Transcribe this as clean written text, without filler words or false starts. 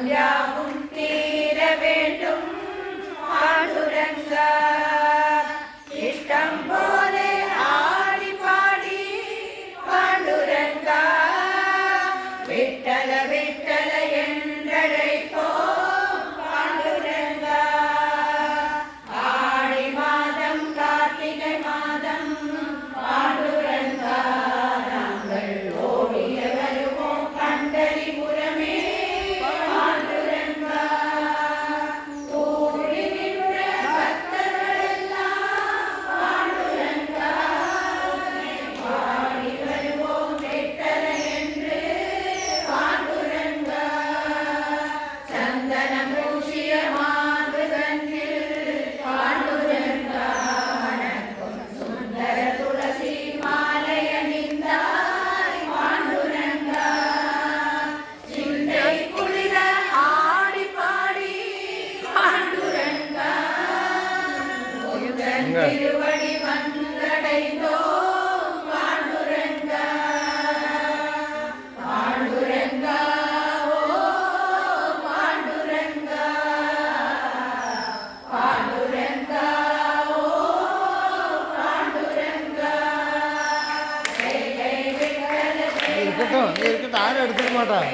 யாவும் தீர வேண்டும் பாண்டுரங்கா இஷ்டம் போலே ஆடி பாடி பாண்டுரங்கா விட்டல விட்டல என்றழைப்போம் பாண்டுரங்கா ஆடி மாதம் கார்த்திகை மாதம் பாண்டுரங்கா நாங்கள் ஓடிய வருவோம் கண்டலிபுரமே திருவடி வந்தடைந்தோம் பாண்டுரங்கா பாண்டுரங்கா ஓ பாண்டுரங்கா பாண்டுரங்கா ஓ பாண்டுரங்கா இருக்கட்டும் ஆரும் எடுத்துக்க மாட்டான்.